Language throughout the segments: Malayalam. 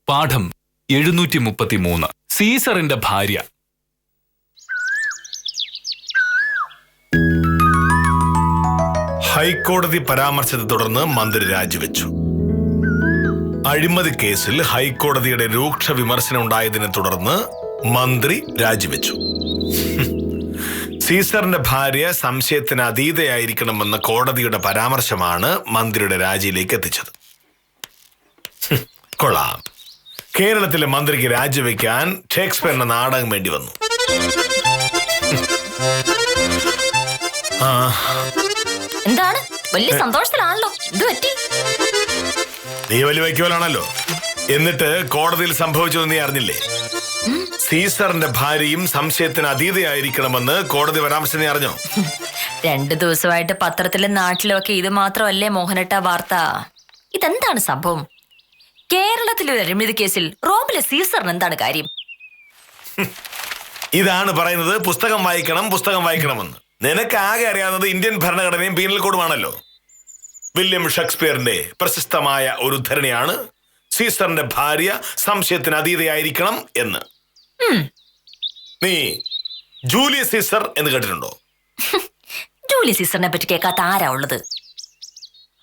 പാഠം 733. സീസറിന്റെ ഭാര്യ. ഹൈക്കോടതി പരാമർശത്തെ തുടർന്ന് മന്ത്രി രാജിവെച്ചു. അഴിമതി കേസിൽ ഹൈക്കോടതിയുടെ രൂക്ഷ വിമർശനം ഉണ്ടായതിനെ തുടർന്ന് മന്ത്രി രാജിവെച്ചു. സീസറിന്റെ ഭാര്യ സംശയത്തിന് അതീതയായിരിക്കണമെന്ന കോടതിയുടെ പരാമർശമാണ് മന്ത്രിയുടെ രാജിയിലേക്ക് എത്തിച്ചത്. കൊള്ളാം. കേരളത്തിലെ മന്ത്രിക്ക് രാജിവെക്കാൻ ഷേക്സ്പിയറിന്റെ നാടകം വേണ്ടി വന്നു. എന്താണ് വലിയ സന്തോഷത്തിലാണല്ലോ, എന്ത് പറ്റി? നീ വലിയ വയ്ക്കോലാണല്ലോ. എന്നിട്ട് കോടതിയിൽ സംഭവിച്ചത് നീ അറിഞ്ഞില്ലേ? സീസറിന്റെ ഭാര്യയും സംശയത്തിന് അതീതയായിരിക്കണമെന്ന് കോടതി പരാമർശം നീ അറിഞ്ഞോ? 2 ദിവസമായിട്ട് പത്രത്തിലും നാട്ടിലും ഒക്കെ ഇത് മാത്രമല്ലേ മോഹനട്ട വാർത്ത. ഇതെന്താണ് സംഭവം? കേരളത്തിലെ ഒരു അഴിമതി കേസിൽ റോമിലെ സീസറിന് എന്താണ് കാര്യം? ഇതാണ് പറയുന്നത് പുസ്തകം വായിക്കണമെന്ന്. നിനക്ക് ആകെ അറിയാവുന്നത് ഇന്ത്യൻ ഭരണഘടനയും പീനൽ കോഡുമാണല്ലോ. വില്യം ഷേക്സ്പിയറിന്റെ പ്രശസ്തമായ ഒരു ഉദ്ധരണിയാണ് സീസറിന്റെ ഭാര്യ സംശയത്തിന് അതീതയായിരിക്കണം എന്ന്. നീ ജൂലിയസ് സീസർ എന്ന് കേട്ടിട്ടുണ്ടോ? ജൂലിയസ് സീസറിനെ പറ്റി കേൾക്കാത്ത ആരാ ഉള്ളത്?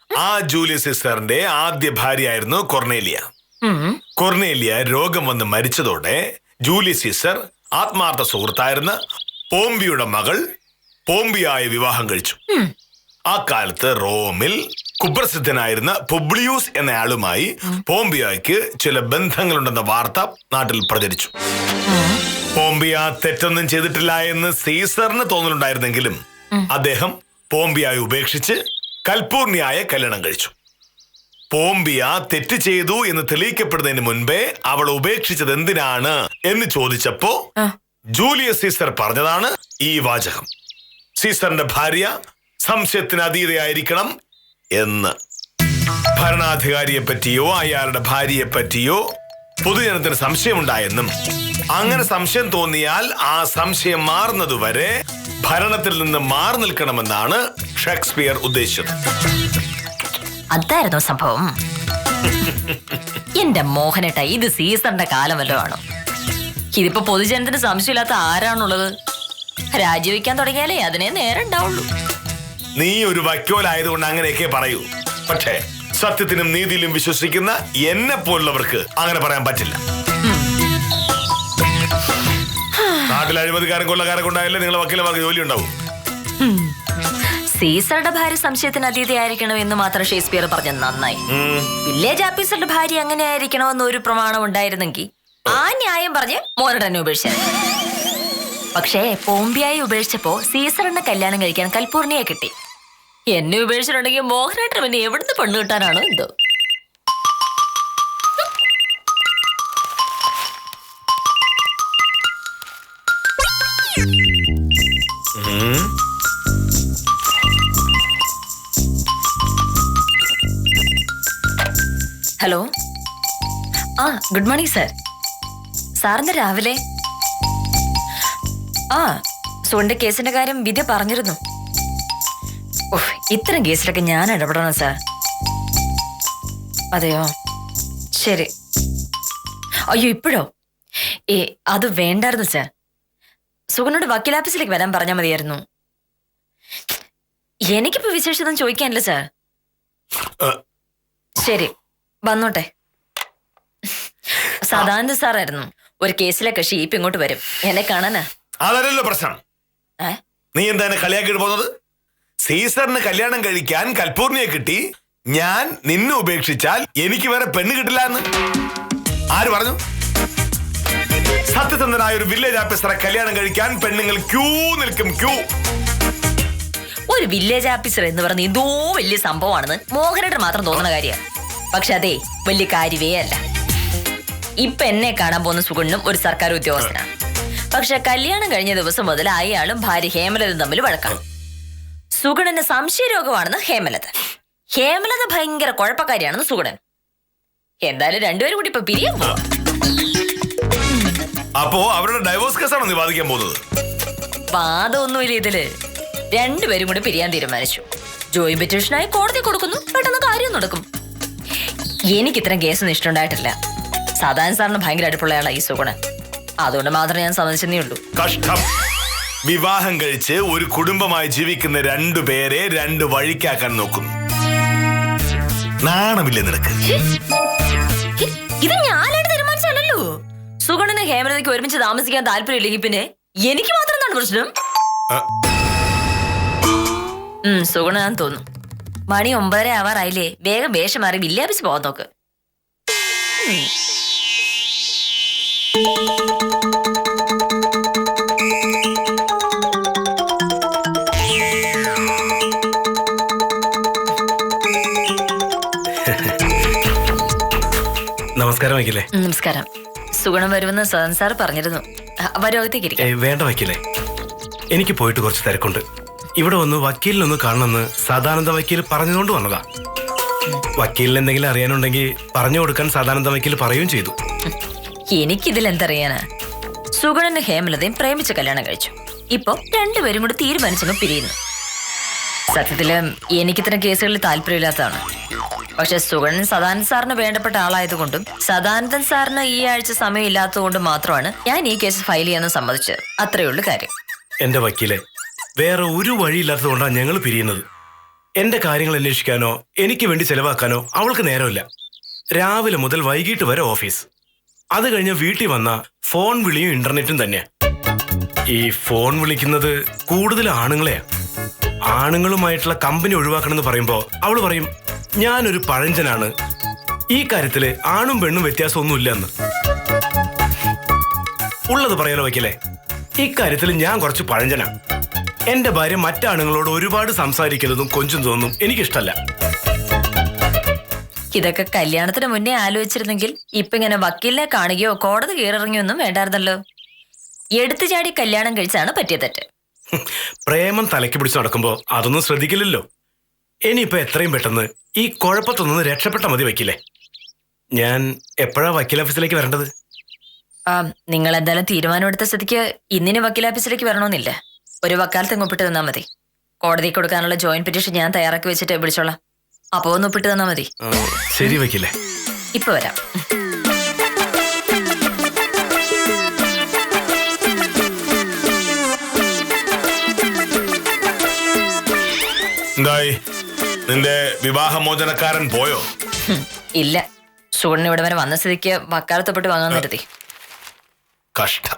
ആ ജൂലിയസ് സീസറിന്റെ ആദ്യ ഭാര്യയായിരുന്നു കൊർണേലിയ. കൊർണേലിയ രോഗം വന്ന് മരിച്ചതോടെ ജൂലിയസ് സീസർ ആത്മാർത്ഥ സുഹൃത്തായിരുന്ന പോംബിയുടെ മകൾ പോംബിയായ വിവാഹം കഴിച്ചു. ആ കാലത്ത് റോമിൽ കുപ്രസിദ്ധനായിരുന്ന പുബ്ലിയൂസ് എന്നയാളുമായി പോംബിയായ്ക്ക് ചില ബന്ധങ്ങളുണ്ടെന്ന വാർത്ത നാട്ടിൽ പ്രചരിച്ചു. പോംബിയ തെറ്റൊന്നും ചെയ്തിട്ടില്ല എന്ന് സീസറിന് തോന്നലുണ്ടായിരുന്നെങ്കിലും അദ്ദേഹം പോംബിയായി ഉപേക്ഷിച്ച് കൽപ്പൂർണിയായ കല്യാണം കഴിച്ചു. പോംബിയ തെറ്റ് ചെയ്തു എന്ന് തെളിയിക്കപ്പെടുന്നതിന് മുൻപേ അവൾ ഉപേക്ഷിച്ചത് എന്തിനാണ് എന്ന് ചോദിച്ചപ്പോ ജൂലിയസ് സീസർ പറഞ്ഞതാണ് ഈ വാചകം: സീസറിന്റെ ഭാര്യ സംശയത്തിന് അതീതയായിരിക്കണം എന്ന്. ഭരണാധികാരിയെ പറ്റിയോ അയാളുടെ ഭാര്യയെ പറ്റിയോ പൊതുജനത്തിന് സംശയമുണ്ടായെന്നും അങ്ങനെ സംശയം തോന്നിയാൽ ആ സംശയം മാറുന്നതുവരെ ഭരണത്തിൽ നിന്ന് മാറി നിൽക്കണമെന്നാണ് ഷേക്സ്പിയർ ഉദ്ദേശിച്ചത്. അതായിരുന്നു സംഭവം. എന്റെ മോഹനേട്ട, ഇത് സീസറിന്റെ കാലം വല്ലതും ആണോ? ഇതിപ്പോ പൊതുജനത്തിന് സംശയമില്ലാത്ത ആരാണുള്ളത്? രാജിവെക്കാൻ തുടങ്ങിയാലേ അതിനെ നേരം ഉണ്ടാവുള്ളൂ. നീ ഒരു വക്കോലായതുകൊണ്ട് അങ്ങനെയൊക്കെ പറയൂ. പക്ഷേ സത്യത്തിനും നീതിയിലും വിശ്വസിക്കുന്ന എന്നെ പോലുള്ളവർക്ക് അങ്ങനെ പറയാൻ പറ്റില്ല. നാട്ടിൽ അഴിമതിക്കാരൻ കൊള്ളക്കാരൻ കൊണ്ടായാലേ നിങ്ങളെ വക്കീലമാർക്ക് ജോലി ഉണ്ടാവും. സീസറുടെ ഭാര്യ സംശയത്തിന് അതീതയായിരിക്കണം എന്ന് മാത്രം ഷേക്സ്പിയർ പറഞ്ഞത് നന്നായി. വില്ലേജ് ഓഫീസറുടെ ഭാര്യ അങ്ങനെ ആയിരിക്കണമെന്ന് ഒരു പ്രമാണം ഉണ്ടായിരുന്നെങ്കിൽ ആ ന്യായം പറഞ്ഞ് മോഹനേട്ടനെ ഉപേക്ഷിച്ചത്. പക്ഷേ പോംബിയായി ഉപേക്ഷിച്ചപ്പോ സീസറിനെ കല്യാണം കഴിക്കാൻ കൽപ്പൂർണിയെ കിട്ടി. എന്നെ ഉപേക്ഷിച്ചിട്ടുണ്ടെങ്കിൽ മോഹനേട്ടൻ പിന്നെ എവിടുന്ന് പെണ്ണ് കിട്ടാനാണോ എന്തോ. ഹലോ. Good morning sir. സാറിന്ന് രാവിലെ സുഗന്റെ കേസിന്റെ കാര്യം വിദ്യ പറഞ്ഞിരുന്നു. ഇത്തരം കേസിലൊക്കെ ഞാൻ ഇടപെടണം സാർ. അതെയോ, ശരി. അയ്യോ, ഇപ്പോഴോ? അത് വേണ്ടായിരുന്നു സാർ. സുഗനോട് വക്കീലാഫീസിലേക്ക് വരാൻ പറഞ്ഞാൽ മതിയായിരുന്നു. എനിക്കിപ്പോ വിശേഷിച്ചൊന്നും ചോദിക്കാനില്ല സാർ. ശരി, വന്നോട്ടെ. സദാനന്ദ സാറായിരുന്നു. ഒരു കേസിലെ കക്ഷി ഇപ്പൊ ഇങ്ങോട്ട് വരും എന്നെ കാണാനാ. അതല്ലല്ലോ പ്രശ്നം. നീ എന്താണ് കളിയാക്കിട്ട് പോകുന്നത്? സീസറിന് കല്യാണം കഴിക്കാൻ കൽപ്പൂർണിയെ കിട്ടി, ഞാൻ നിന്നെ ഉപേക്ഷിച്ചാൽ എനിക്ക് വേറെ പെണ്ണ് കിട്ടില്ല എന്ന് ആര് പറഞ്ഞു? സത്യസന്ധനായ ഒരു വില്ലേജ് ഓഫീസറെ കല്യാണം കഴിക്കാൻ പെണ്ണുങ്ങൾ ക്യൂ നിൽക്കും, ക്യൂ. ഒരു വില്ലേജ് ഓഫീസർ എന്ന് പറഞ്ഞ എന്തോ വലിയ സംഭവമാണെന്ന് മോഹനേട്ടൻ മാത്രം തോന്നുന്ന കാര്യമാണ്. പക്ഷെ അതേ വലിയ കാര്യവേ അല്ല. ഇപ്പൊ എന്നെ കാണാൻ പോകുന്ന സുഗണ്ണും ഒരു സർക്കാർ ഉദ്യോഗസ്ഥനാണ്. പക്ഷെ കല്യാണം കഴിഞ്ഞ ദിവസം മുതൽ അയാളും ഭാര്യ ഹേമലതും തമ്മിൽ വഴക്കാണ്. സുഗണന് സംശയരോഗമാണെന്ന് ഹേമലത ഭയങ്കര കുഴപ്പക്കാരിയാണെന്ന് സുഗണൻ. എന്തായാലും രണ്ടുപേരും കൂടി ഇപ്പൊ പിരിയാൻ പോവാ. അപ്പോ അവരുടെ ഡൈവോഴ്സ് കേസാണോ നീ വാദിക്കാൻ പോകുന്നത്? വാദമൊന്നുമില്ല ഇതില്. രണ്ടുപേരും കൂടി പിരിയാൻ തീരുമാനിച്ചു. ജോയിന്റ് പെറ്റീഷനായി കോടതി കൊടുക്കുന്നു, പെട്ടെന്ന് കാര്യം നടക്കും. എനിക്ക് ഇത്തരം കേസൊന്നും ഇഷ്ടമുണ്ടായിട്ടില്ല. സദാനന്ദ സാറിന് ഭയങ്കര അടുപ്പുള്ള ആളാണ് ഈ സുഗുണൻ. അതുകൊണ്ട് മാത്രമേ ഞാൻ സമ്മതിച്ചെന്നേ ഉള്ളൂ. കഷ്ടം. വിവാഹം കഴിച്ച് ഒരു കുടുംബമായി ജീവിക്കുന്ന രണ്ടുപേരെ രണ്ട് വഴിക്കാക്കാൻ നോക്കുന്നു. നാണമില്ലേ നിനക്ക്? ഇത് ഞാനായിട്ട് തീരുമാനിച്ചല്ലോ. സുഗുണന് ഹേമലതയ്ക്ക് ഒരുമിച്ച് താമസിക്കാൻ താല്പര്യമില്ലെങ്കിൽ പിന്നെ എനിക്ക് മാത്രം എന്താണ് പ്രശ്നം? സുഗുണാന്ന് തോന്നുന്നു. മണി 9:30 ആവാറായില്ലേ? വേഗം വേഷം മാറി വില്യാപിച്ച് പോകാൻ നോക്ക്. നമസ്കാരം വക്കീലേ. നമസ്കാരം. സുഗുണം വരുമെന്ന് സദൻ സാർ പറഞ്ഞിരുന്നു. വരോഗത്തേക്ക് വേണ്ട വക്കീലേ, എനിക്ക് പോയിട്ട് കുറച്ച് തിരക്കുണ്ട്. ഇവിടെ വന്ന് വക്കീലിനൊന്ന് കാണണമെന്ന് സദാനന്ദ വക്കീൽ പറഞ്ഞതുകൊണ്ട് വന്നതാ. വക്കീലിന് എന്തെങ്കിലും അറിയാനുണ്ടെങ്കിൽ പറഞ്ഞു കൊടുക്കാൻ സദാനന്ദ വക്കീൽ പറയുകയും ചെയ്തു. എനിക്കിതിൽ എന്തറിയാനാ? സുഗുണന് ഹേമലതയും പ്രേമിച്ച് കല്യാണം കഴിച്ചു. ഇപ്പൊ രണ്ടുപേരും കൂടി തീരുമാനിച്ചങ്ങ് പിരിയുന്നു. സത്യത്തില് എനിക്കിത്തരം കേസുകളിൽ താല്പര്യമില്ലാത്തതാണ്. പക്ഷെ സുഗണൻ സദാനന്ദൻ സാറിന് വേണ്ടപ്പെട്ട ആളായതുകൊണ്ടും സദാനന്ദൻ സാറിന് ഈ ആഴ്ച സമയം ഇല്ലാത്തതുകൊണ്ടും മാത്രമാണ് ഞാൻ ഈ കേസ് ഫയൽ ചെയ്യാൻ സമ്മതിച്ചത്. അത്രയേ ഉള്ളൂ കാര്യം. എന്റെ വക്കീലെ, വേറെ ഒരു വഴിയില്ലാത്തതുകൊണ്ടാണ് ഞങ്ങൾ പിരിയുന്നത്. എന്റെ കാര്യങ്ങൾ അന്വേഷിക്കാനോ എനിക്ക് വേണ്ടി ചെലവാക്കാനോ അവൾക്ക് നേരമില്ല. രാവിലെ മുതൽ വൈകിട്ട് വരെ ഓഫീസ്. അത് കഴിഞ്ഞ് വീട്ടിൽ വന്ന ഫോൺ വിളിയും ഇന്റർനെറ്റും തന്നെയാ. ഈ ഫോൺ വിളിക്കുന്നത് കൂടുതൽ ആണുങ്ങളെയാ. ആണുങ്ങളുമായിട്ടുള്ള കമ്പനി ഒഴിവാക്കണമെന്ന് പറയുമ്പോ അവള് പറയും ഞാനൊരു പഴഞ്ചനാണ്, ഈ കാര്യത്തില് ആണും പെണ്ണും വ്യത്യാസമൊന്നുമില്ല എന്ന്. ഉള്ളത് പറയാലോ വയ്ക്കലേ, ഇക്കാര്യത്തിൽ ഞാൻ കുറച്ച് പഴഞ്ചനാ. എന്റെ ഭാര്യ മറ്റാണുങ്ങളോട് ഒരുപാട് സംസാരിക്കുന്നതും കൊഞ്ചും തോന്നും എനിക്കിഷ്ടല്ല. ഇതൊക്കെ കല്യാണത്തിന് മുന്നേ ആലോചിച്ചിരുന്നെങ്കിൽ ഇപ്പൊ ഇങ്ങനെ വക്കീലിനെ കാണുകയോ കോടതി കീറിറങ്ങിയോ ഒന്നും വേണ്ടായിരുന്നല്ലോ. എടുത്തു ചാടി കല്യാണം കഴിച്ചാണ് പറ്റിയ തെറ്റ്. പ്രേമം തലയ്ക്ക് പിടിച്ച് നടക്കുമ്പോ അതൊന്നും ശ്രദ്ധിക്കില്ലല്ലോ. ഇനിയിപ്പോ എത്രയും പെട്ടെന്ന് ഈ കുഴപ്പത്തൊന്നും രക്ഷപ്പെട്ട മതി വയ്ക്കില്ലേ. ഞാൻ എപ്പോഴാ വക്കീൽ ഓഫീസിലേക്ക് വരേണ്ടത്? നിങ്ങൾ എന്തായാലും തീരുമാനമെടുത്ത സ്ഥിതിക്ക് ഇന്നിന് വക്കീൽ ഓഫീസിലേക്ക് വരണമെന്നില്ല. ഒരു വക്കാലത്ത് ഒപ്പിട്ട് തന്നാ മതി. കോടതി കൊടുക്കാനുള്ള ജോയിന്റ് പെറ്റീഷൻ ഞാൻ തയ്യാറാക്കി വെച്ചിട്ട് വിളിച്ചോളാം. അപ്പോ ഒന്ന് ഒപ്പിട്ട് തന്നാ മതി. ശരി വയ്ക്കില്ലേ, ഇപ്പൊ വരാം. എന്തായി നിന്റെ വിവാഹമോചനക്കാരൻ പോയോ? ഇല്ല, സുഗുണൻ ഇവിടെ വരെ വന്ന സ്ഥിതിക്ക് വക്കാലത്തൊപ്പിട്ട് വാങ്ങാൻ നിർത്തി. കഷ്ടം.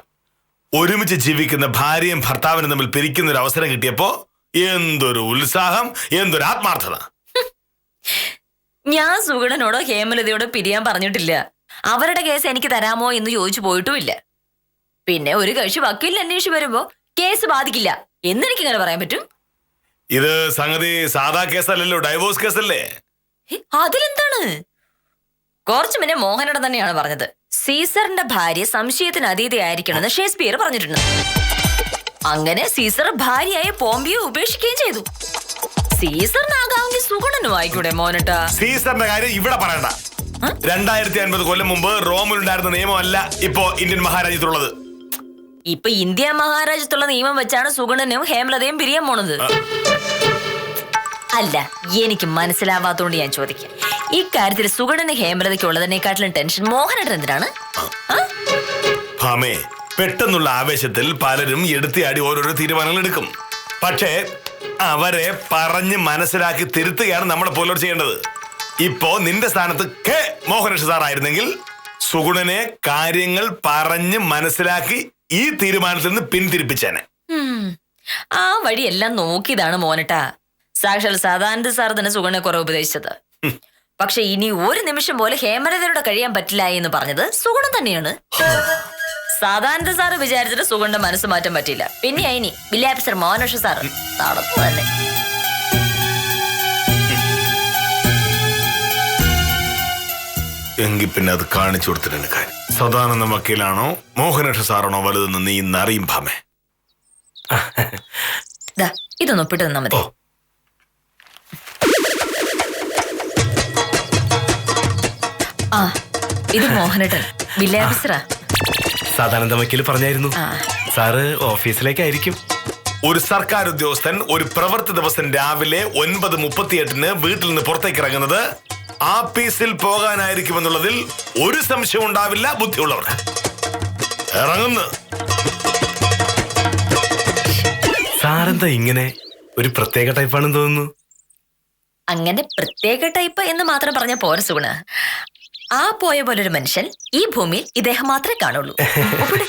ഒരുമിച്ച് ജീവിക്കുന്ന ഭാര്യയും ഭർത്താവിനും തമ്മിൽ പിരിക്കുന്ന ഒരു അവസരം കിട്ടിയപ്പോ എന്തൊരു ഉത്സാഹം, എന്തൊരു ആത്മാർത്ഥത. ഞാൻ സുഗുണനോടോ ഹേമലതയോടോ പിരിയാൻ പറഞ്ഞിട്ടില്ല. അവരുടെ കേസ് എനിക്ക് തരാമോ എന്ന് ചോദിച്ചു പോയിട്ടുമില്ല. പിന്നെ ഒരു കക്ഷി വക്കീലിനെ അന്വേഷിച്ച് വരുമ്പോ കേസ് ബാധിക്കില്ല എന്നെനിക്കിങ്ങനെ പറയാൻ പറ്റും? ഇത് സംഗതി സാധാ കേസല്ലല്ലോ, ഡൈവോഴ്സ് കേസല്ലേ? അതിലെന്താണ്? കുറച്ചു മുന്നേ മോഹനടൻ തന്നെയാണ് പറഞ്ഞത് സീസറിന്റെ ഭാര്യ സംശയത്തിന് അതീതയായിരിക്കണമെന്ന് ഷേക്സ്പിയർ പറഞ്ഞിട്ടുണ്ട്. അങ്ങനെ സീസർ ഭാര്യയായ പോംപിയെ ഉപേക്ഷിക്കുകയും ചെയ്തു. സീസറിനാകാമെങ്കിൽ സുഗുണനും ആയിക്കൂടെ മോനട്ടാ? സീസറിന്റെ കാര്യം ഇവിടെ പറയണ്ട. 2050 കൊല്ലം മുമ്പ് റോമിലുണ്ടായിരുന്ന നിയമമല്ല ഇപ്പോ ഇന്ത്യൻ മഹാരാജ്യത്തുള്ളത്. ഇപ്പൊ ഇന്ത്യ മഹാരാജ്യത്തുള്ള നിയമം വെച്ചാണ് സുഗുണനും ഹേമലതയും പിരിയാൻ പോണത്. അല്ല, എനിക്ക് മനസ്സിലാവാത്തോണ്ട് ഞാൻ ചോദിക്കാം, ഇക്കാര്യത്തിൽ സുഗുണന് ഹേമലതയ്ക്ക് ഉള്ളതിനെക്കാട്ടിലും ടെൻഷൻ മോഹനട്ടൻ എന്തിനാണ്? ഭാമേ, പെട്ടെന്നുള്ള ആവേശത്തിൽ പലരും എടുത്തിയാടി ഓരോരോ തീരുമാനങ്ങൾ എടുക്കും. പക്ഷേ അവരെ പറഞ്ഞ് മനസ്സിലാക്കി തിരുത്തുകയാണ് നമ്മളെ പോലോട് ചെയ്യേണ്ടത്. ഇപ്പോ നിന്റെ സ്ഥാനത്ത് കെ മോഹനകൃഷ്ണ സാർ ആയിരുന്നെങ്കിൽ സുഗുണനെ കാര്യങ്ങൾ പറഞ്ഞ് മനസ്സിലാക്കി ഈ തീരുമാനത്തിൽ നിന്ന് പിന്തിരിപ്പിച്ചേനെ. ആ വഴിയെല്ലാം നോക്കിയതാണ് മോനട്ടാ. സാക്ഷാൽ സദാനന്ദ സാർ തന്നെ സുഗുണനെ കുറെ ഉപദേശിച്ചത്. പക്ഷെ ഇനി ഒരു നിമിഷം പോലെ ഹേമലതയോടെ കഴിയാൻ പറ്റില്ല എന്ന് പറഞ്ഞത് സുഗുണൻ തന്നെയാണ്. സദാനന്ദ സാറ് വിചാരിച്ചിട്ട് സുഗുണന്റെ മനസ്സ് മാറ്റാൻ പറ്റില്ല. പിന്നെ ഇനി വില്യാപിസർ മോഹനകൃഷ്ണ സാർ നടന്നു തന്നെ. എങ്കിൽ പിന്നെ അത് കാണിച്ചു കൊടുത്തിട്ടുണ്ട് കാര്യം. സദാനന്ദ വക്കീലാണോ മോഹനകൃഷ്ണ സാറാണോ വലുതെന്ന് നീ ഇന്ന് അറിയും ഭാമേ. ഇതൊന്ന് ഒപ്പിട്ട് തന്നാ മതി. ആ, ഇത് മോഹനട്ടൻ വില്യാപിസറാ. സദാനന്ദ വക്കീൽ പറഞ്ഞായിരുന്നു സാറ് ഓഫീസിലേക്കായിരിക്കും. ഒരു സർക്കാർ ഉദ്യോഗസ്ഥൻ ഒരു പ്രവൃത്തി ദിവസം രാവിലെ 9:38 വീട്ടിൽ നിന്ന് പുറത്തേക്ക് ഇറങ്ങുന്നത് ആപ്പീസിൽ പോകാനായിരിക്കുമെന്നുള്ളതിൽ ഒരു സംശയം ഉണ്ടാവില്ല ബുദ്ധിയുള്ളവർ. ഇറങ്ങുന്നു. സാറെന്താ ഇങ്ങനെ ഒരു പ്രത്യേക ടൈപ്പാണെന്ന് തോന്നുന്നു. അങ്ങനെ പ്രത്യേക ടൈപ്പ് എന്ന് മാത്രം പറഞ്ഞ പോര സുഗുണ. ആ പോയ പോലൊരു മനുഷ്യൻ ഈ ഭൂമിയിൽ ഇദ്ദേഹം മാത്രമേ കാണുള്ളൂ. ഒപ്പിട്.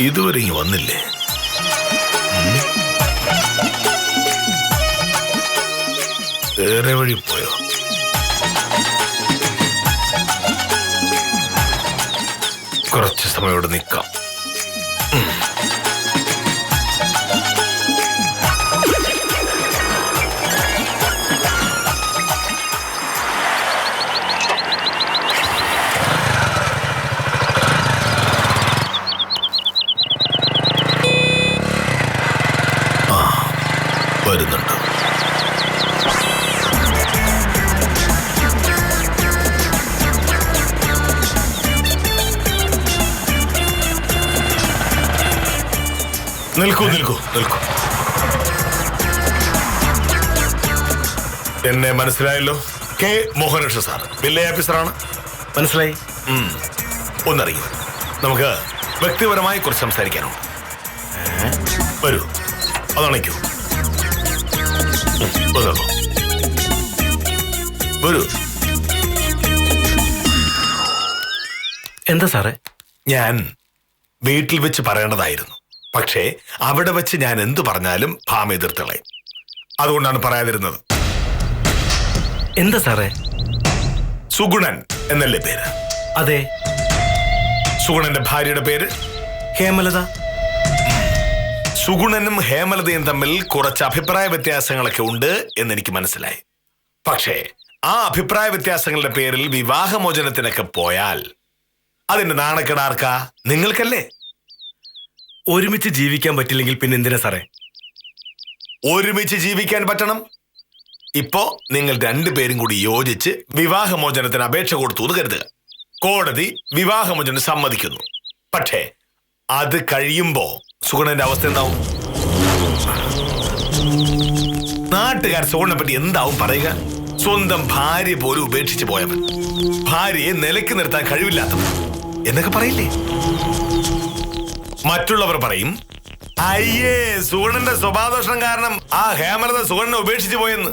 ഇതുവരെ ഇങ്ങ് വന്നില്ലേ? വേറെ വഴി പോയോ? കുറച്ച് സമയം ഇവിടെ നിൽക്കാം. വരുന്നുണ്ട്. നിൽക്കൂ നിൽക്കൂ നിൽക്കൂ. എന്നെ മനസ്സിലായല്ലോ. കെ മോഹനകൃഷ്ണൻ സാർ, വില്ലേജ് ഓഫീസറാണ്. മനസ്സിലായി. ഒന്നറിയും, നമുക്ക് വ്യക്തിപരമായി കുറച്ച് സംസാരിക്കാനുണ്ട്. വരൂ, അതണയ്ക്കൂ. വരൂ. എന്താ സാറേ? ഞാൻ വീട്ടിൽ വെച്ച് പറയേണ്ടതായിരുന്നു, പക്ഷേ അവിടെ വെച്ച് ഞാൻ എന്തു പറഞ്ഞാലും ഭാമ എതിർത്തളയും. അതുകൊണ്ടാണ് പറയാതിരുന്നത്. എന്താ സാറേ? സുഗുണൻ എന്നല്ലേ പേര്? അതെ. സുഗുണന്റെ ഭാര്യയുടെ പേര് ഹേമലത. സുഗുണനും ഹേമലതയും തമ്മിൽ കുറച്ച് അഭിപ്രായ വ്യത്യാസങ്ങളൊക്കെ ഉണ്ട് എന്നെനിക്ക് മനസ്സിലായി. പക്ഷേ ആ അഭിപ്രായ വ്യത്യാസങ്ങളുടെ പേരിൽ വിവാഹമോചനത്തിനൊക്കെ പോയാൽ അതിന്റെ നാണക്കേടാർക്കാ? നിങ്ങൾക്കല്ലേ. ഒരുമിച്ച് ജീവിക്കാൻ പറ്റില്ലെങ്കിൽ പിന്നെ എന്തിനാ സാറേ? ഒരുമിച്ച് ജീവിക്കാൻ പറ്റണം. ഇപ്പോ നിങ്ങൾ രണ്ടുപേരും കൂടി യോജിച്ച് വിവാഹമോചനത്തിന് അപേക്ഷ കൊടുത്തു എന്ന് കരുതുക. കോടതി വിവാഹമോചനം സമ്മതിക്കുന്നു. പക്ഷേ അത് കഴിയുമ്പോ സുഗുണന്റെ അവസ്ഥ എന്താവും? നാട്ടുകാർ സുഗുണനെ പറ്റി എന്താവും പറയുക? സ്വന്തം ഭാര്യ പോലും ഉപേക്ഷിച്ച് പോയവൻ, ഭാര്യയെ നിലയ്ക്ക് നിർത്താൻ കഴിവില്ലാത്തവൻ എന്നൊക്കെ പറയില്ലേ? മറ്റുള്ളവർ പറയും, അയ്യേ സുഗുണന്റെ സ്വഭാവദോഷം കാരണം ആ ഹേമലത സുഗുണനെ ഉപേക്ഷിച്ചു പോയെന്ന്.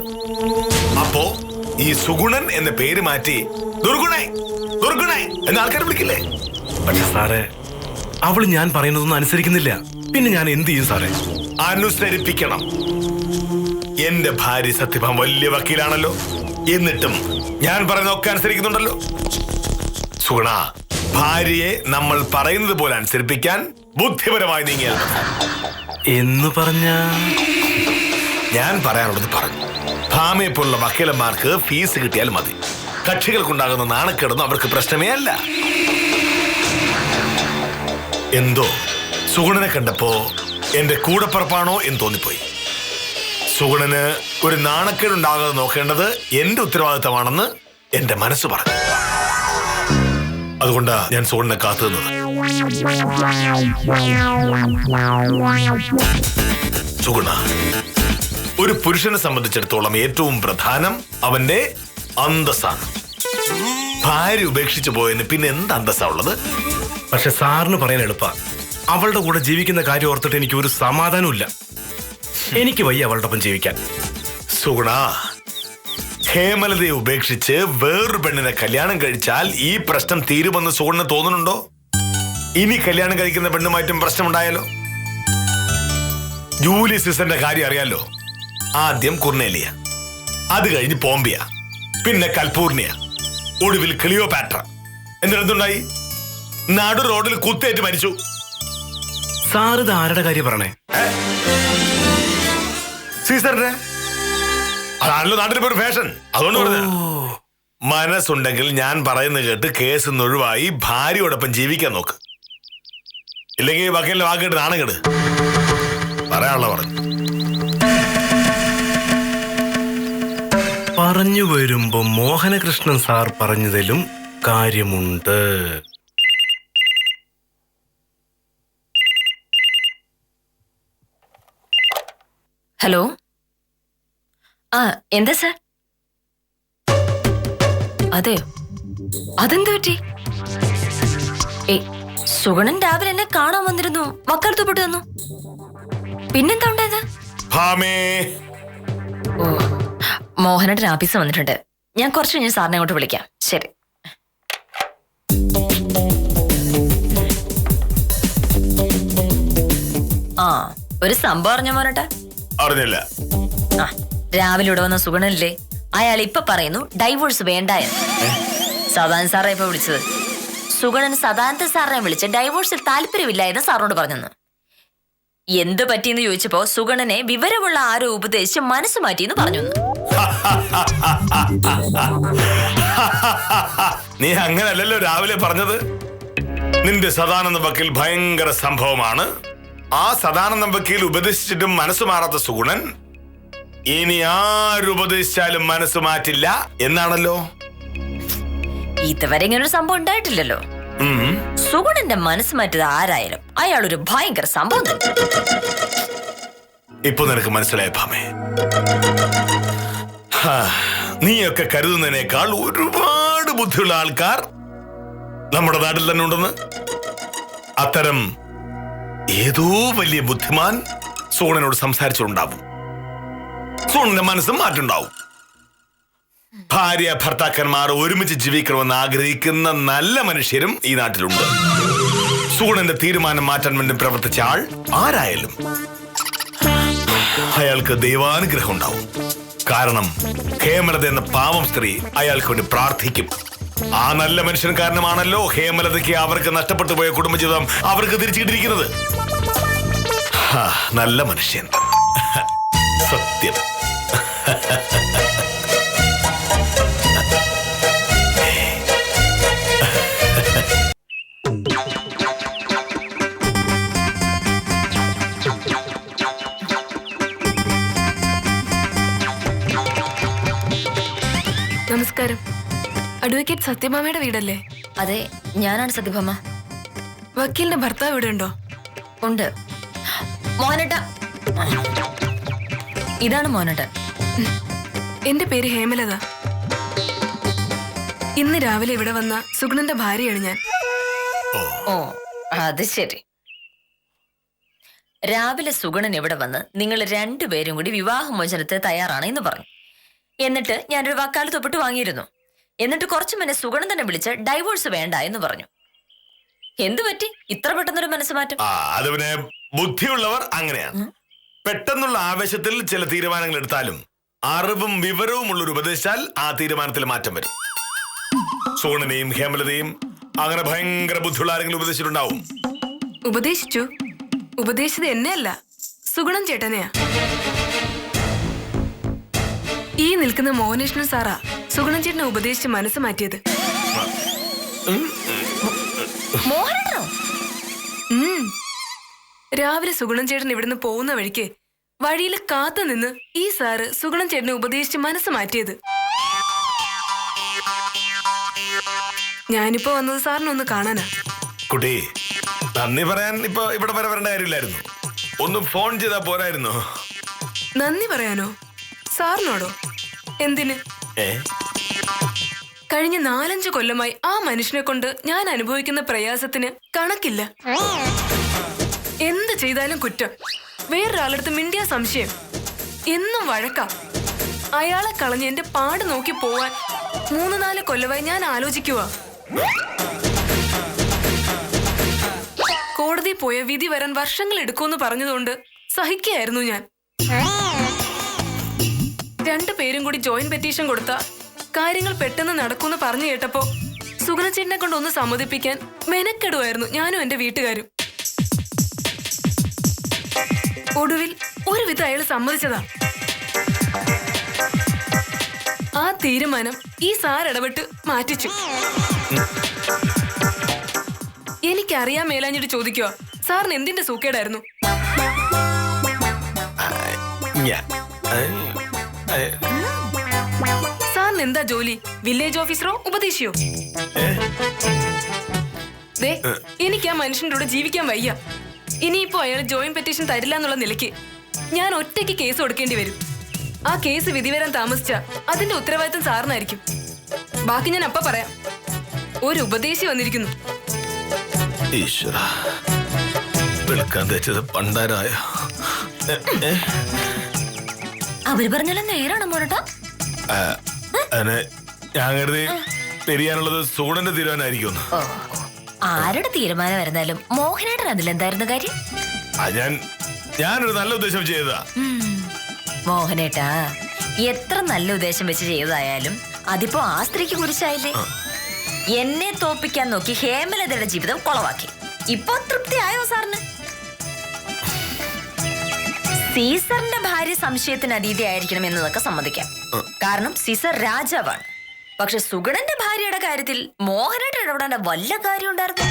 അപ്പോ ഈ സുഗുണൻ എന്ന പേര് മാറ്റി ദുർഗുണൈ ദുർഗുണൈ എന്ന ആൾക്കാർ വിളിക്കില്ലേ? പക്ഷെ സാറേ, അവള് ഞാൻ പറയുന്നതൊന്നും അനുസരിക്കുന്നില്ല. പിന്നെ ഞാൻ എന്ത് ചെയ്യും സാറേ? അനുസരിപ്പിക്കണം. എന്റെ ഭാര്യ സത്യഭാമ വലിയ വക്കീലാണല്ലോ, എന്നിട്ടും ഞാൻ പറയുന്നതൊക്കെ അനുസരിക്കുന്നുണ്ടല്ലോ. സുഗുണ, ഭാര്യയെ നമ്മൾ പറയുന്നത് പോലെ അനുസരിപ്പിക്കാൻ ബുദ്ധിപരമായി നീങ്ങിയാൽ എന്ന് പറഞ്ഞ ഞാൻ പറയാനുള്ളത് പറഞ്ഞു. ഭാമയെ പോലുള്ള വക്കീലന്മാർക്ക് ഫീസ് കിട്ടിയാൽ മതി. കക്ഷികൾക്കുണ്ടാകുന്ന നാണക്കേടൊന്നും അവർക്ക് പ്രശ്നമേ അല്ല. എന്തോ സുഗുണനെ കണ്ടപ്പോ എന്റെ കൂടപ്പുറപ്പാണോ എന്ന് തോന്നിപ്പോയി. സുഗുണന് ഒരു നാണക്കേടുണ്ടാകാതെ നോക്കേണ്ടത് എന്റെ ഉത്തരവാദിത്തമാണെന്ന് എന്റെ മനസ്സ് പറഞ്ഞു. അതുകൊണ്ടാ ഞാൻ സുഗുണനെ കാത്തു നിന്നത്. സുഗുണ, ഒരു പുരുഷനെ സംബന്ധിച്ചിടത്തോളം ഏറ്റവും പ്രധാനം അവന്റെ അന്തസ്സാണ്. ഭാര്യ ഉപേക്ഷിച്ചു പോയതിന് പിന്നെ എന്ത് അന്തസ്സാ ഉള്ളത്? പക്ഷെ സാറിന് പറയാൻ എളുപ്പാ. അവളുടെ കൂടെ ജീവിക്കുന്ന കാര്യം ഓർത്തിട്ട് എനിക്ക് ഒരു സമാധാനമില്ല. എനിക്ക് വയ്യ അവളുടെ ഒപ്പം ജീവിക്കാൻ. സുഗുണ, ഹേമലതയെ ഉപേക്ഷിച്ച് വേറൊരു പെണ്ണിനെ കല്യാണം കഴിച്ചാൽ ഈ പ്രശ്നം തീരുമെന്ന് സുഗുണന് തോന്നുന്നുണ്ടോ? ഇനി കല്യാണം കഴിക്കുന്ന പെണ്ണുമായിട്ടും പ്രശ്നമുണ്ടായാലോ? ജൂലി സീസറിന്റെ കാര്യം അറിയാലോ. ആദ്യം കുർണേലിയ, അത് കഴിഞ്ഞ് പോംബിയ, പിന്നെ കൽപൂർണിയ, ഒടുവിൽ ക്ലിയോപാട്ര. എന്നിട്ടെന്തുണ്ടായി? നടു റോഡിൽ കുത്തേറ്റ് മരിച്ചു. സാർ ഇത് ആരുടെ കാര്യം പറഞ്ഞേ? സീസറിന്റെ. അതാണല്ലോ നാട്ടിൽ ഒരു ഫാഷൻ. അതുകൊണ്ട് പറഞ്ഞ മനസ്സുണ്ടെങ്കിൽ ഞാൻ പറയുന്നത് കേട്ട് കേസ് ഒഴിവായി ഭാര്യയോടൊപ്പം ജീവിക്കാൻ നോക്ക്. ഇല്ലെങ്കിൽ വക്കീലിന്റെ വാക്കേട്ട് നാണക്കേട്. പറയാനുള്ള പറഞ്ഞു വരുമ്പോ മോഹനകൃഷ്ണൻ സാർ പറഞ്ഞതിലും കാര്യമുണ്ട്. ഹലോ. ആ എന്താ സാർ? അതെയോ? അതെന്ത് പറ്റി? സുഗണൻ രാവിലെ എന്നെ കാണാൻ വന്നിരുന്നു, വക്കാലത്തുപെട്ട് തന്നു. പിന്നെന്താ ഉണ്ടായത്? ഓ, മോഹനേട്ടൻ ആഫീസ് വന്നിട്ടുണ്ട്. ഞാൻ കുറച്ച് കഴിഞ്ഞ് സാറിനെ അങ്ങോട്ട് വിളിക്കാം. ശരി. ആ, ഒരു സംഭവം അറിഞ്ഞ മോനേട്ടാ? അറിഞ്ഞില്ല. ആ, രാവിലെ ഇവിടെ വന്ന സുഗണനില്ലേ, അയാൾ ഇപ്പൊ പറയുന്നു ഡൈവോഴ്സ് വേണ്ടായെന്ന്. സദാനന്ദ സാറെ ഇപ്പൊ വിളിച്ചത്. സുഗണൻ സദാനന്ദ സാറിനെ വിളിച്ച് ഡൈവോഴ്സിൽ താല്പര്യമില്ല എന്ന് സാറിനോട് പറഞ്ഞെന്ന്. എന്ത് പറ്റിയെന്ന് ചോദിച്ചപ്പോ സുഗണനെ വിവരമുള്ള ആരോ ഉപദേശിച്ച് മനസ്സ് മാറ്റിയെന്ന് പറഞ്ഞു. നീ അങ്ങനല്ലല്ലോ രാവിലെ പറഞ്ഞത്. നിന്റെ സദാനന്ദ വക്കീൽ ഭയങ്കര സംഭവമാണ്. ആ സദാനന്ദ വക്കീൽ ഉപദേശിച്ചിട്ടും മനസ്സ് മാറാത്ത സുഗുണൻ ഇനി ആരുപദേശിച്ചാലും മനസ്സ് മാറ്റില്ല എന്നാണല്ലോ. ഇതുവരെ ഇങ്ങനൊരു സംഭവം ഉണ്ടായിട്ടില്ലല്ലോ. സുഗുണന്റെ മനസ്സ് മാറ്റിയത് ആരായാലും അയാളൊരു ഭയങ്കര സംഭവം തന്നെ. ഇപ്പൊ നിനക്ക് മനസ്സിലായ ഭാമേ, നീയൊക്കെ കരുതുന്നതിനേക്കാൾ ഒരുപാട് ബുദ്ധിയുള്ള ആൾക്കാർ നമ്മുടെ നാട്ടിൽ തന്നെ ഉണ്ടെന്ന്. അത്തരം ഏതോ വലിയ ബുദ്ധിമാൻ സോണനോട് സംസാരിച്ചിട്ടുണ്ടാവും. സോണന്റെ മനസ്സും മാറ്റുണ്ടാവും. ഭാര്യ ഭർത്താക്കന്മാർ ഒരുമിച്ച് ജീവിക്കണമെന്ന് ആഗ്രഹിക്കുന്ന നല്ല മനുഷ്യരും ഈ നാട്ടിലുണ്ട്. സോണന്റെ തീരുമാനം മാറ്റാൻ വേണ്ടി പ്രവർത്തിച്ച ആൾ ആരായാലും അയാൾക്ക് ദൈവാനുഗ്രഹം ഉണ്ടാവും. കാരണം ഹേമലത എന്ന പാവം സ്ത്രീ അയാൾക്ക് വേണ്ടി പ്രാർത്ഥിക്കും. ആ നല്ല മനുഷ്യൻ കാരണമാണല്ലോ ഹേമലതയ്ക്ക് അവർക്ക് നഷ്ടപ്പെട്ടു പോയ കുടുംബജീവിതം അവർക്ക് തിരിച്ചു കിട്ടിയിരിക്കുന്നത്. നല്ല മനുഷ്യൻ, സത്യം. നമസ്കാരം. അഡ്വക്കേറ്റ് സത്യഭാമയുടെ വീടല്ലേ? അതെ, ഞാനാണ് സത്യഭാമ. വക്കീലിന്റെ ഭർത്താവ് ഇവിടെ ഉണ്ടോ? ഉണ്ട്. മോഹനേട്ട, ഇതാണ് മോഹനേട്ടൻ. എന്റെ പേര് ഹേമലത. ഇന്ന് രാവിലെ ഇവിടെ വന്ന സുഗുണന്റെ ഭാര്യയാണ് ഞാൻ. ഓ, അത് ശരി. രാവിലെ സുഗണൻ ഇവിടെ വന്ന് നിങ്ങൾ രണ്ടുപേരും കൂടി വിവാഹമോചനത്തിന് തയ്യാറാണ് എന്ന് പറഞ്ഞു. എന്നിട്ട് ഞാനൊരു വക്കാലത്ത് ഒപ്പിട്ട് വാങ്ങിയിരുന്നു. എന്നിട്ട് കുറച്ചു മുന്നേ സുഗണൻ തന്നെ വിളിച്ച് ഡൈവോഴ്സ് വേണ്ട എന്ന് പറഞ്ഞു. എന്തു പറ്റി ഇത്ര പെട്ടെന്നൊരു മനസ്സ് മാറ്റം? അത് പിന്നെ ബുദ്ധിയുള്ളവർ അങ്ങനെയാണ്. പെട്ടെന്നുള്ള ആവേശത്തിൽ ചില തീരുമാനങ്ങൾ എടുത്താലും അറിവും വിവരവും ഉള്ളൊരു ഉപദേശിച്ചാൽ ആ തീരുമാനത്തിൽ മാറ്റം വരും. സോണനെയും ഹേമലതയും അങ്ങനെ ഭയങ്കര ബുദ്ധിയുള്ള ആരെങ്കിലും ഉപദേശിച്ചിട്ടുണ്ടാവും. ഉപദേശിച്ചു. ഉപദേശിച്ചത് എന്നെയല്ല, സുഗുണൻ ചേട്ടനെയാ. ഈ നിൽക്കുന്ന മോഹനേശ്വരൻ സാറാ സുഗുണൻ ചേട്ടനെ ഉപദേശിച്ച് മനസ്സ് മാറ്റിയത്. രാവിലെ സുഗുണൻ ചേട്ടൻ ഇവിടുന്ന് പോകുന്ന വഴിക്ക് വഴിയിൽ കാത്തു നിന്ന് ഈ സാറ് സുഗുണൻ ചേട്ടനെ ഉപദേശിച്ച് മനസ്സ് മാറ്റിയത്. ഞാനിപ്പോ വന്നത് സാറിനൊന്ന് കാണാനാ. കുട്ടി, നന്ദി പറയാൻ ഇപ്പൊ ഇവിടെ വരെ വരേണ്ട കാര്യമില്ലായിരുന്നു. ഒന്ന് ഫോൺ ചെയ്താ പോരായിരുന്നു. നന്ദി പറയാനോ? സാറിനോടോ? എന്തിന്? കഴിഞ്ഞ 4-5 കൊല്ലമായി ആ മനുഷ്യനെ കൊണ്ട് ഞാൻ അനുഭവിക്കുന്ന പ്രയാസത്തിന് കണക്കില്ല. എന്ത് ചെയ്താലും കുറ്റം, വേറൊരാളടുത്ത് മിണ്ടിയ സംശയം, എന്നും വഴക്ക. അയാളെ കളഞ്ഞ് എന്റെ പാട് നോക്കി പോവാൻ 3-4 കൊല്ലമായി ഞാൻ ആലോചിക്കുക. കോടതി പോയ വിധി വരാൻ വർഷങ്ങൾ എടുക്കുമെന്ന് പറഞ്ഞതുകൊണ്ട് സഹിക്കുകയായിരുന്നു ഞാൻ. 2 പേരും കൂടി ജോയിന്റ് പെറ്റീഷൻ കൊടുത്ത കാര്യങ്ങൾ പെട്ടെന്ന് നടക്കുമെന്ന് പറഞ്ഞു കേട്ടപ്പോ സുഗുണച്ചേട്ടനെ കൊണ്ട് ഒന്ന് സമ്മതിപ്പിക്കാൻ മെനക്കെടുവായിരുന്നു ഞാനും എന്റെ വീട്ടുകാരും. ഒടുവിൽ ഒരുവിധം അയാൾ സമ്മതിച്ചതാ. ആ തീരുമാനം ഈ സാർ ഇടപെട്ട് മാറ്റിച്ചു. എനിക്കറിയാൻ മേലാഞ്ഞിട്ട് ചോദിക്കുക, സാറിന് എന്തിന്റെ സൂക്കേടായിരുന്നു? സാറിന് എന്താ ജോലി? വില്ലേജ് ഓഫീസറോ ഉപദേശിയോ? എനിക്ക് ആ മനുഷ്യൻ്റെ കൂടെ ജീവിക്കാൻ വയ്യ. ഇനിയിപ്പോ അയാൾ ജോയിന്റ് പെറ്റീഷൻ തരില്ല എന്നുള്ള നിലയ്ക്ക് ഞാൻ ഒറ്റയ്ക്ക് കേസ് കൊടുക്കേണ്ടി വരും. ആ കേസ് വിധി വരാൻ താമസിച്ച അതിന്റെ ഉത്തരവാദിത്തം സാറിനായിരിക്കും. ബാക്കി ഞാൻ അപ്പ പറയാം. ഒരു ഉപദേശി വന്നിരിക്കുന്നു. ഈശ്വരാ, വെളുക്കാൻ തേച്ചത് പണ്ടാരായ. അവര് പറഞ്ഞാലും നേരാണ് മോനേട്ടാ. ഞാൻ കരുതി തിരിയാനുള്ളത് സൂടന്റെ തീരുമാനമായിരിക്കും. ഓ, ആരുടെ തീരുമാനം വരുന്നാലും മോഹനേട്ടൻ അതിലെന്തായിരുന്നു കാര്യം? ഞാനൊരു നല്ല ഉദ്ദേശം ചെയ്തതാ. മോഹനേട്ടാ, എത്ര നല്ല ഉദ്ദേശം വെച്ച് ചെയ്തതായാലും അതിപ്പോ ആ സ്ത്രീക്ക് കുരിശായില്ലേ. എന്നെ തോപ്പിക്കാൻ നോക്കി ഹേമലതയുടെ ജീവിതം കൊളവാക്കി. ഇപ്പൊ തൃപ്തിയായോ സാറിന്? സീസറിന്റെ ഭാര്യ സംശയത്തിന് അതീതയായിരിക്കണം എന്നതൊക്കെ സമ്മതിക്കാം. കാരണം സീസർ രാജാവാണ്. പക്ഷെ സുഗണന്റെ ഭാര്യയുടെ കാര്യത്തിൽ മോഹനേട്ടൻ ഇടപെടേണ്ട വല്ല കാര്യം ഉണ്ടായിരുന്നു?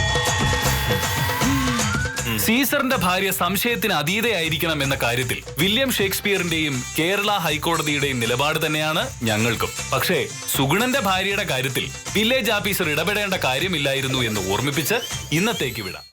സീസറിന്റെ ഭാര്യ സംശയത്തിന് അതീതയായിരിക്കണം എന്ന കാര്യത്തിൽ വില്യം ഷേക്സ്പിയറിന്റെയും കേരള ഹൈക്കോടതിയുടെയും നിലപാട് തന്നെയാണ് ഞങ്ങൾക്കും. പക്ഷേ സുഗുണന്റെ ഭാര്യയുടെ കാര്യത്തിൽ വില്ലേജ് ഓഫീസർ ഇടപെടേണ്ട കാര്യമില്ലായിരുന്നു എന്ന് ഓർമ്മിപ്പിച്ച് ഇന്നത്തേക്ക് വിടാം.